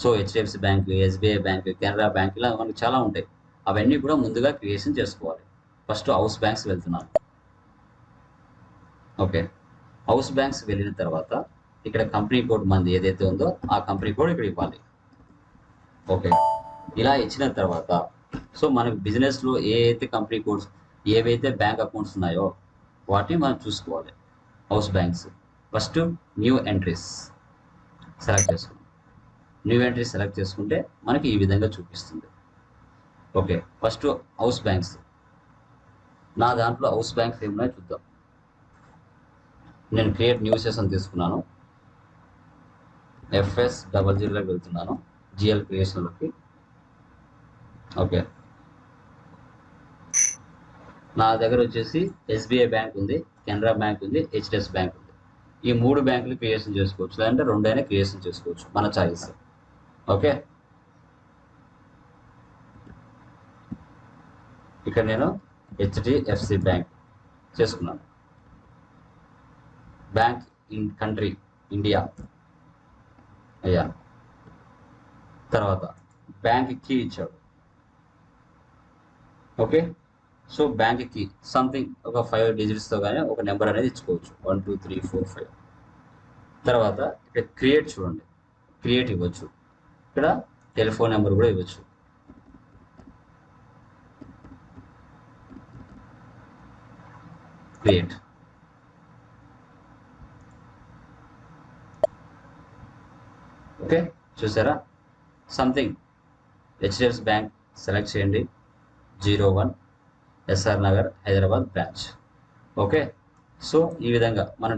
So HDFC bank, SBI bank, Canara bank, ఇలా మనకు చాలా ఉంటాయి. అవన్నీ కూడా ముందుగా క్రియేషన్ చేసుకోవాలి. ఫస్ట్ హౌస్ బ్యాంక్స్ వెళ్తున్నాను. ఓకే, హౌస్ బ్యాంక్స్ వెళ్ళిన తర్వాత ఇక్కడ కంపెనీ కోడ్ మంది ఏదైతే ఉందో ఆ కంపెనీ కోడ్ ఇక్కడ ఇవ్వాలి. ఓకే, ఇలా ఇచ్చిన తర్వాత సో మనకు బిజినెస్లో ఏవైతే కంపెనీ కోడ్స్, ఏవైతే బ్యాంక్ అకౌంట్స్ ఉన్నాయో వాటిని మనం చూసుకోవాలి. House banks first new entries select చేసుకుంటాం. న్యూ ఎంట్రీస్ సెలెక్ట్ చేసుకుంటే మనకి ఈ విధంగా చూపిస్తుంది. ఓకే, ఫస్ట్ హౌస్ బ్యాంక్స్, నా దాంట్లో హౌస్ బ్యాంక్స్ ఏమున్నాయో చూద్దాం. నేను క్రియేట్ న్యూ సెషన్ తీసుకున్నాను, FS00లోకి వెళ్తున్నాను, GL క్రియేషన్లోకి. ఓకే, నా దగ్గర వచ్చేసి SBI బ్యాంక్ ఉంది, కెనరా బ్యాంక్ ఉంది, HDFC బ్యాంక్ ఉంది. ఈ 3 బ్యాంకులు క్రియేషన్ చేసుకోవచ్చు, లేదంటే 2 అయినా క్రియేషన్ చేసుకోవచ్చు, మన చాయిస్. ఓకే, ఇక్కడ నేను HDFC బ్యాంక్ చేసుకున్నాను. బ్యాంక్ ఇన్ కంట్రీ ఇండియా అయ్యా. తర్వాత బ్యాంక్ కీ ఇచ్చాడు. Okay, so bank key something ఒక 5 డిజిట్స్తో కానీ ఒక నెంబర్ అనేది ఇచ్చుకోవచ్చు, 1 2 3 4 5. తర్వాత ఇక్కడ క్రియేట్ చూడండి, క్రియేట్ ఇవ్వచ్చు, ఇక్కడ టెలిఫోన్ నెంబర్ కూడా ఇవ్వచ్చు. క్రియేట్. ఓకే, చూసారా, సంథింగ్ HDFC బ్యాంక్ సెలెక్ట్ చేయండి, 01 SR Nagar Hyderabad branch. Okay, so ఈ విధంగా మనం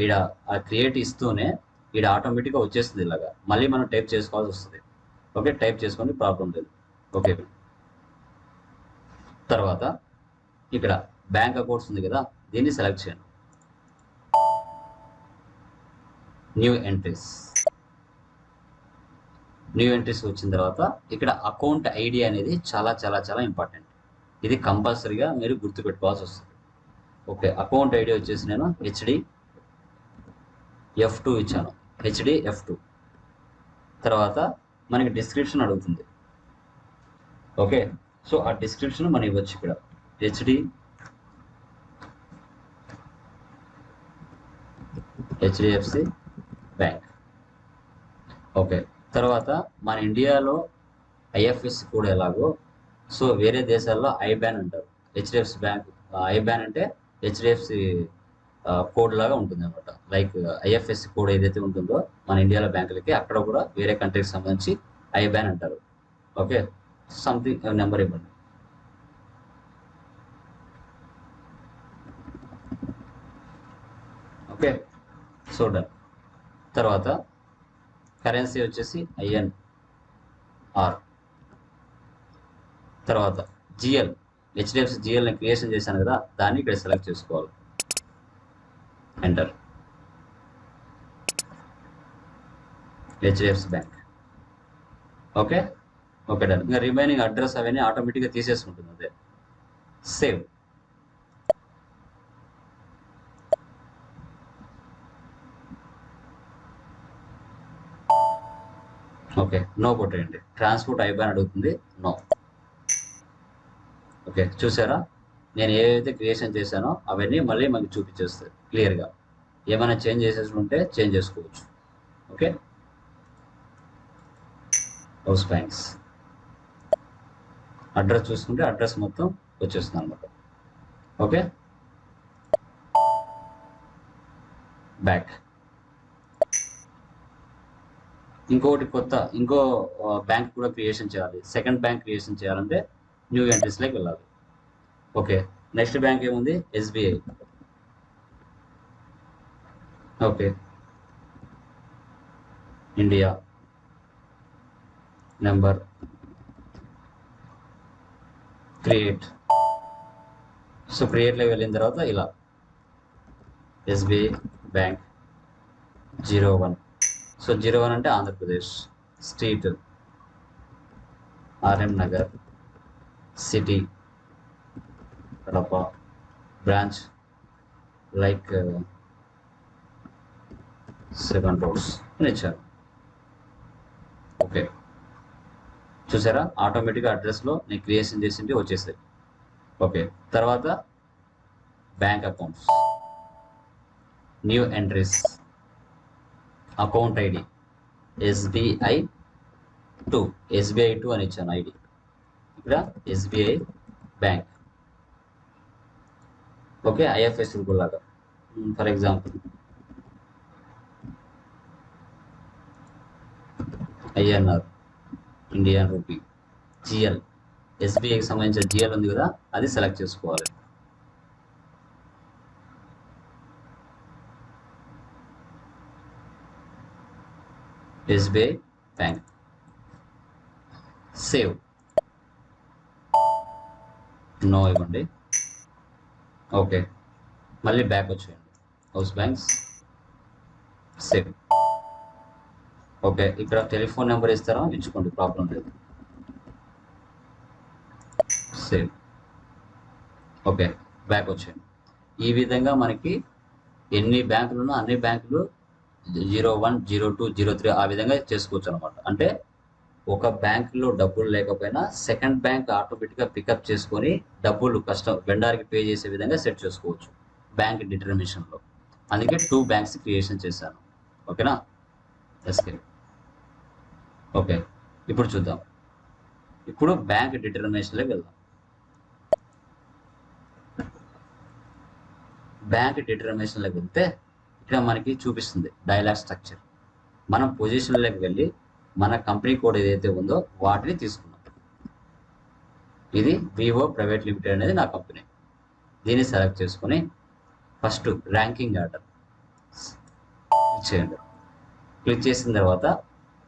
ఈడ ఆ క్రియేట్ ఇస్తూనే ఈడ ఆటోమేటిక్గా వచ్చేస్తుంది ఇలాగా, మళ్ళీ మనం టైప్ చేసుకోవాల్సి వస్తుంది. ఓకే, టైప్ చేసుకోండి, ప్రాబ్లం లేదు. ఓకే, తర్వాత ఇక్కడ బ్యాంక్ అకౌంట్స్ ఉంది కదా, దీన్ని సెలెక్ట్ చేయండి. న్యూ ఎంట్రీస్ వచ్చిన తర్వాత ఇక్కడ అకౌంట్ ఐడి అనేది చాలా చాలా చాలా ఇంపార్టెంట్. ఇది కంపల్సరీగా మీరు గుర్తుపెట్టుకోవాల్సి వస్తుంది. ఓకే, అకౌంట్ ఐడి వచ్చేసి నేను HDF2 ఇచ్చాను. HDF2 తర్వాత మనకి డిస్క్రిప్షన్ అడుగుతుంది. ఓకే, సో ఆ డిస్క్రిప్షన్ మనం ఇవ్వచ్చు ఇక్కడ HDFC బ్యాంక్. ఓకే, తర్వాత మన ఇండియాలో IFSC కోడ్ ఎలాగో, సో వేరే దేశాల్లో ఐబ్యాన్ అంటారు. HDFC బ్యాంక్ ఐబ్యాన్ అంటే HDFC కోడ్ లాగా ఉంటుంది అనమాట. లైక్ IFSC కోడ్ ఏదైతే ఉంటుందో మన ఇండియాలో బ్యాంకులకి, అక్కడ కూడా వేరే కంట్రీకి సంబంధించి ఐబ్యాన్ అంటారు. ఓకే, సంథింగ్ నెంబర్ ఇవ్వండి. Okay, so done. తర్వాత కరెన్సీ వచ్చేసి INR. తర్వాత GL, HDFC GL ని క్రియేషన్ చేశాను కదా, దాన్ని ఇక్కడ సెలెక్ట్ చేసుకోవాలి. Enter. HDFC bank. Okay, okay done. ఇంకా రిమైనింగ్ అడ్రస్ అవన్నీ ఆటోమేటిక్గా తీసేసుకుంటుంది. అదే సేవ్. ఓకే, నో కొట్టేయండి. ట్రాన్స్పోర్ట్ ఐబ్యాన్ అడుగుతుంది, నో. ఓకే, చూసారా, నేను ఏవైతే క్రియేషన్ చేశానో అవన్నీ మళ్ళీ మనకి చూపించేస్తాయి క్లియర్గా. ఏమైనా చేంజ్ చేసేసి ఉంటే చేంజ్ చేసుకోవచ్చు. ఓకే, హౌస్ బ్యాంక్స్ అడ్రస్ చూసుకుంటే అడ్రస్ మొత్తం వచ్చేస్తుంది అనమాట. Okay, back. ఇంకొకటి ఇంకో బ్యాంక్ కూడా క్రియేషన్ చేయాలి. సెకండ్ బ్యాంక్ క్రియేషన్ చేయాలంటే న్యూ ఎంట్రీస్లోకి వెళ్ళాలి. ఓకే, నెక్స్ట్ బ్యాంక్ ఏముంది, SBI. Okay, India number, create. So క్రియేట్లోకి వెళ్ళిన తర్వాత ఇలా SBI బ్యాంక్ 01. సో 01 అంటే Andhra Pradesh, street RM Nagar, city Kadapa, branch like 7 roads అని ఇచ్చారు. ఓకే, చూసారా, ఆటోమేటిక్గా అడ్రస్లో నేను క్రియేషన్ చేసింది వచ్చేసాయి. ఓకే, తర్వాత bank accounts, new entries, account ID SBI2 అని ఇచ్చాను ఐడి. ఇక్కడ SBI బ్యాంక్. ఓకే, IFSC లాగా. For example INR, Indian rupee. GL, SBIకి సంబంధించిన GL ఉంది కదా, అది సెలెక్ట్ చేసుకోవాలి. SBI bank, save. నో ఇవ్వండి. ఓకే, మళ్ళీ బ్యాక్ వచ్చేయండి. House banks, save. ఓకే, ఇక్కడ టెలిఫోన్ నెంబర్ ఇస్తారా, ఇచ్చుకోండి, ప్రాబ్లం లేదు. సేవ్. ఓకే, బ్యాక్ వచ్చేయండి. ఈ విధంగా మనకి ఎన్ని బ్యాంకులు ఉన్నా అన్ని బ్యాంకులు 01, 02, 03 ఆ విధంగా చేసుకోవచ్చు అనమాట. అంటే ఒక బ్యాంకులో డబ్బులు లేకపోయినా సెకండ్ బ్యాంక్ ఆటోమేటిక్గా పికప్ చేసుకొని డబ్బులు వెండర్కి పే చేసే విధంగా సెట్ చేసుకోవచ్చు బ్యాంక్ డిటర్మినేషన్లో. అందుకే 2 బ్యాంక్స్ క్రియేషన్ చేశాను. ఓకేనా, ఎస్కేప్. ఓకే, ఇప్పుడు చూద్దాం. ఇప్పుడు బ్యాంక్ డిటర్మినేషన్లోకి వెళ్దాం. బ్యాంక్ డిటర్మినేషన్లోకి వెళ్తే ఇక్కడ మనకి చూపిస్తుంది డైలాగ్ స్ట్రక్చర్. మనం పొజిషన్లోకి వెళ్ళి మన కంపెనీ కోడ్ ఏదైతే ఉందో వాటిని తీసుకున్నాం. ఇది వివో ప్రైవేట్ లిమిటెడ్ అనేది నా కంపెనీ. దీన్ని సెలెక్ట్ చేసుకొని ఫస్ట్ ర్యాంకింగ్ ఆర్డర్ క్లిక్ చేయండి. క్లిక్ చేసిన తర్వాత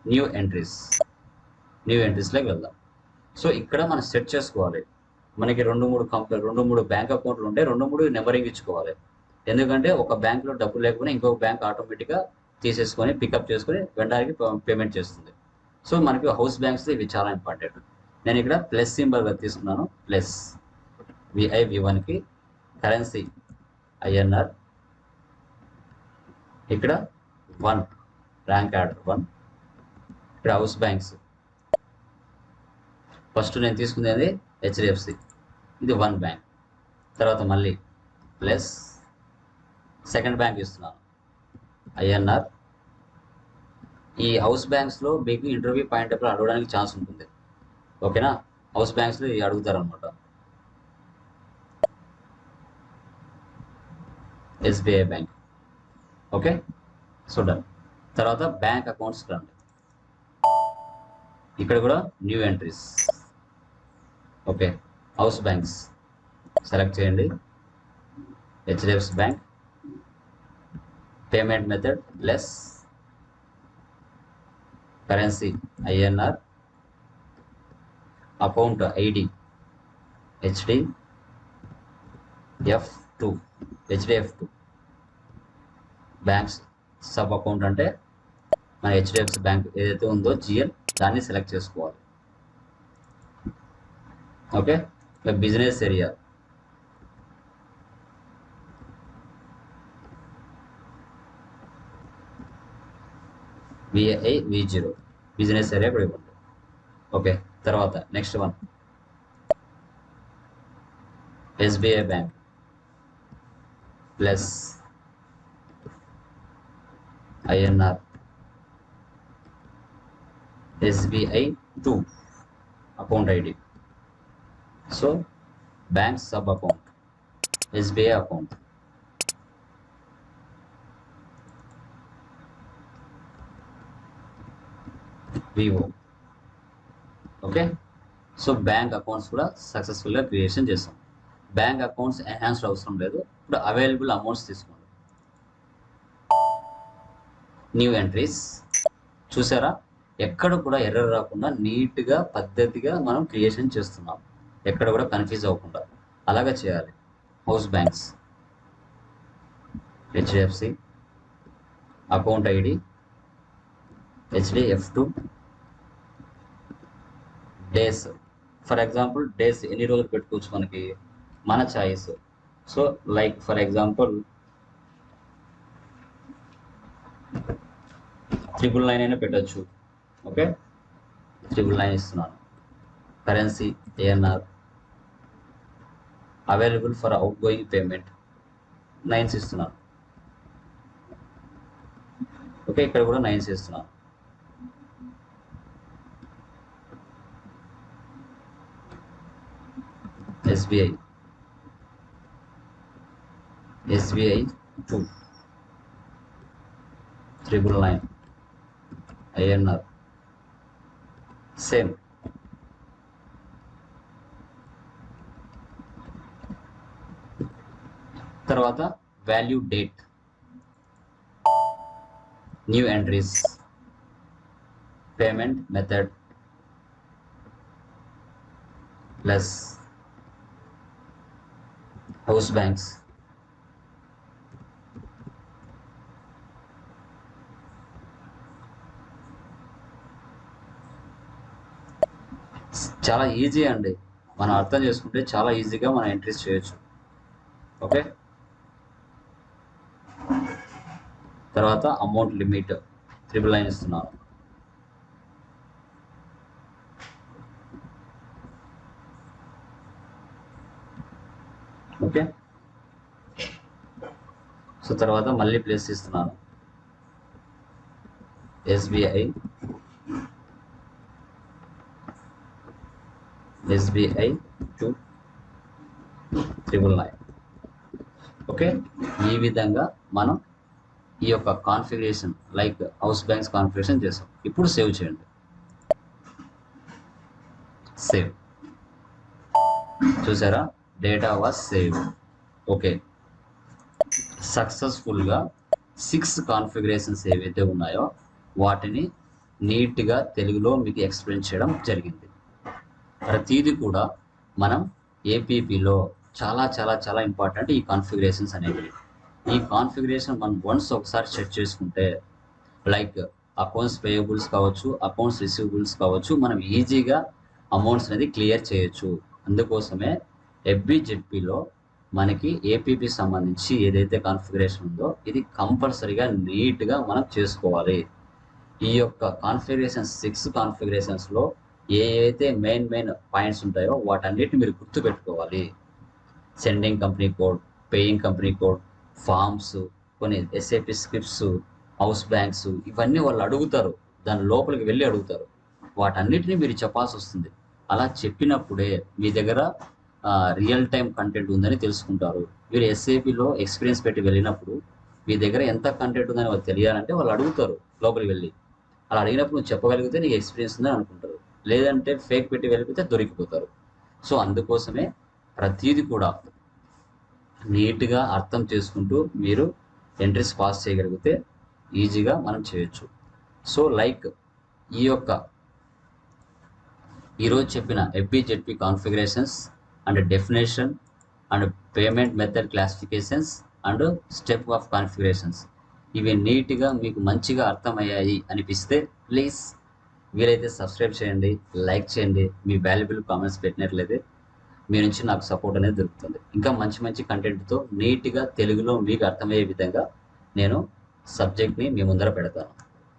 న్యూ ఎంట్రీస్లోకి వెళ్దాం. సో ఇక్కడ మనం సెట్ చేసుకోవాలి. మనకి 2-3 బ్యాంక్ అకౌంట్లు ఉంటే 2-3 నెంబరింగ్ ఇచ్చుకోవాలి. ఎందుకంటే ఒక బ్యాంక్లో డబ్బులు లేకపోయినా ఇంకొక బ్యాంక్ ఆటోమేటిక్గా తీసేసుకొని పికప్ చేసుకొని వెంటనే పేమెంట్ చేస్తుంది. సో మనకి హౌస్ బ్యాంక్స్ ఇవి చాలా ఇంపార్టెంట్. నేను ఇక్కడ ప్లస్ సింబల్ తీసుకున్నాను. ప్లస్ VI-V1కి కరెన్సీ INR, ఇక్కడ 1 ర్యాంక్ ఆర్డర్ 1, ఇక్కడ హౌస్ బ్యాంక్స్. ఫస్ట్ నేను తీసుకునేది HDFC, ఇది 1 బ్యాంక్. తర్వాత మళ్ళీ ప్లస్ సెకండ్ బ్యాంక్ ఇస్తున్నాను INR. ఈ హౌస్ బ్యాంక్స్లో మీకు ఇంటర్వ్యూ పాయింట్ అప్పుడు అడగడానికి ఛాన్స్ ఉంటుంది. ఓకేనా, హౌస్ బ్యాంక్స్లో అడుగుతారు అనమాట. SBI bank. Okay, so done. తర్వాత బ్యాంక్ అకౌంట్స్ రండి. ఇక్కడ కూడా new entries. Okay, house banks select చేయండి. HDFC bank, payment method plus currency INR, account ID HDF2, banks sub account అంటే మన HDFC బ్యాంక్ ఏదైతే ఉందో GL, దాన్ని సెలెక్ట్ చేసుకోవాలి. Okay, business area VI-V0, business area కూడా ఇవ్వండి. ఓకే, తర్వాత next one SBI bank plus INR SBI2 account ID. So bank sub account SBI account. Vivo. Okay, so bank accounts కూడా సక్సెస్ఫుల్గా creation చేస్తాం. బ్యాంక్ అకౌంట్స్ ఎన్హాన్స్డ్ అవసరం లేదు. ఇప్పుడు available amounts తీసుకోండి. న్యూ ఎంట్రీస్ చూసారా, ఎక్కడ కూడా ఎర్రర్ రాకుండా నీట్గా పద్ధతిగా మనం క్రియేషన్ చేస్తున్నాం. ఎక్కడ కూడా కన్ఫ్యూజ్ అవ్వకుండా అలాగే చేయాలి. House banks HDFC, account ID HDF2, days. For example days ఎన్ని రోజులు పెట్టుకోవచ్చు మనకి, మన choice. So like for example 999 అయినా పెట్టచ్చు. ఓకే, 999 ఇస్తున్నాను. Currency INR, available for out going payment 9 ఇస్తున్నాను. ఓకే, ఇక్కడ కూడా 9 ఇస్తున్నాను. SBI2 999 INR same. తర్వాత value date, new entries, payment method plus house banks. చాలా ఈజీ అండి, మనం అర్థం చేసుకుంటే చాలా ఈజీగా మనం ఎంట్రీస్ చేయొచ్చు. ఓకే, తర్వాత అమౌంట్ లిమిట్ 999 ఇస్తున్నాను. ఓకే, సో తర్వాత మళ్ళీ ప్లేస్ ఇస్తున్నాను. SBI2 999. ఓకే, ఈ విధంగా మనం ఈ యొక్క configuration like house banks configuration చేస్తాం. ఇప్పుడు సేవ్ చేయండి. సేవ్. చూసారా, డేటా వాజ్ సేవ్. ఓకే, సక్సెస్ఫుల్గా 6 కాన్ఫిగరేషన్స్ ఏవైతే ఉన్నాయో వాటిని నీట్గా తెలుగులో మీకు ఎక్స్ప్లెయిన్ చేయడం జరిగింది. ప్రతిదీ కూడా మనం ఏపీపీలో చాలా చాలా చాలా ఇంపార్టెంట్ ఈ కాన్ఫిగరేషన్స్ అనేవి. ఈ కాన్ఫిగరేషన్ మనం వన్స్ ఒకసారి సెట్ చేసుకుంటే లైక్ అకౌంట్స్ పేయబుల్స్ కావచ్చు, అకౌంట్స్ రిసీవబుల్స్ కావచ్చు, మనం ఈజీగా అమౌంట్స్ అనేది క్లియర్ చేయొచ్చు. అందుకోసమే ఎఫ్బిజెడ్పిలో మనకి ఏపీపీ సంబంధించి ఏదైతే కాన్ఫిగరేషన్ ఉందో ఇది కంపల్సరీగా నీట్గా మనం చేసుకోవాలి. ఈ యొక్క కాన్ఫిగరేషన్ 6 కాన్ఫిగరేషన్స్లో ఏవైతే మెయిన్ పాయింట్స్ ఉంటాయో వాటన్నిటిని మీరు గుర్తుపెట్టుకోవాలి. Sending company code, paying company code, forms, కొన్ని ఎస్ఏపి స్క్రిప్ట్స్, హౌస్ బ్యాంక్స్, ఇవన్నీ వాళ్ళు అడుగుతారు, దాని లోపలికి వెళ్ళి అడుగుతారు. వాటన్నిటిని మీరు చెప్పాల్సి వస్తుంది. అలా చెప్పినప్పుడే మీ దగ్గర రియల్ టైం కంటెంట్ ఉందని తెలుసుకుంటారు. మీరు ఎస్ఏపిలో ఎక్స్పీరియన్స్ పెట్టి వెళ్ళినప్పుడు మీ దగ్గర ఎంత కంటెంట్ ఉందని వాళ్ళు తెలియాలంటే వాళ్ళు అడుగుతారు లోపలికి వెళ్ళి. అలా అడిగినప్పుడు నువ్వు చెప్పగలిగితే నీకు ఎక్స్పీరియన్స్ ఉందని అనుకుంటారు, లేదంటే ఫేక్ పెట్టి వెళ్ళిపోతే దొరికిపోతారు. సో అందుకోసమే ప్రతిదీ కూడా నీట్గా అర్థం చేసుకుంటూ మీరు ఎంట్రీస్ పాస్ చేయగలిగితే ఈజీగా మనం చేయొచ్చు. సో లైక్ ఈరోజు చెప్పిన FBZP configurations and definition and payment method classifications and step of configurations ఇవి నీట్గా మీకు మంచిగా అర్థమయ్యాయి అనిపిస్తే ప్లీజ్ వీలైతే సబ్స్క్రైబ్ చేయండి, లైక్ చేయండి. మీ వాల్యుబుల్ కామెంట్స్ పెట్టినట్లయితే మీ నుంచి నాకు సపోర్ట్ అనేది దొరుకుతుంది. ఇంకా మంచి మంచి కంటెంట్తో నీట్గా తెలుగులో మీకు అర్థమయ్యే విధంగా నేను సబ్జెక్ట్ని మీ ముందర పెడతాను.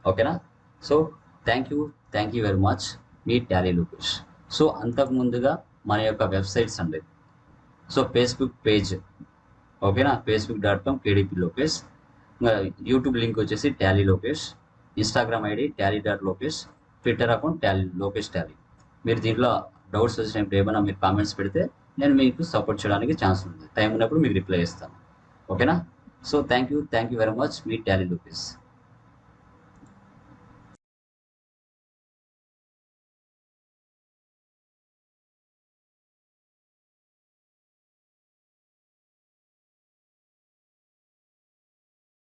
ఓకేనా? So thank you very much. మీ టాలీ లోకేష్. సో అంతకుముందుగా మన యొక్క వెబ్సైట్స్ అండి. సో ఫేస్బుక్ పేజ్, ఓకేనా, facebook.com KDP Lokesh. YouTube link వచ్చేసి Tally Lokesh, Instagram ID tally.lokesh, Twitter account Lokesh Tally. మీరు దీంట్లో డౌట్స్ వచ్చినప్పుడు ఏమైనా మీరు కామెంట్స్ పెడితే నేను మీకు సపోర్ట్ చేయడానికి ఛాన్స్ ఉంది. టైం ఉన్నప్పుడు మీకు రిప్లై ఇస్తాను. ఓకేనా? So thank you very much. మీ టాలీ లోకేష్.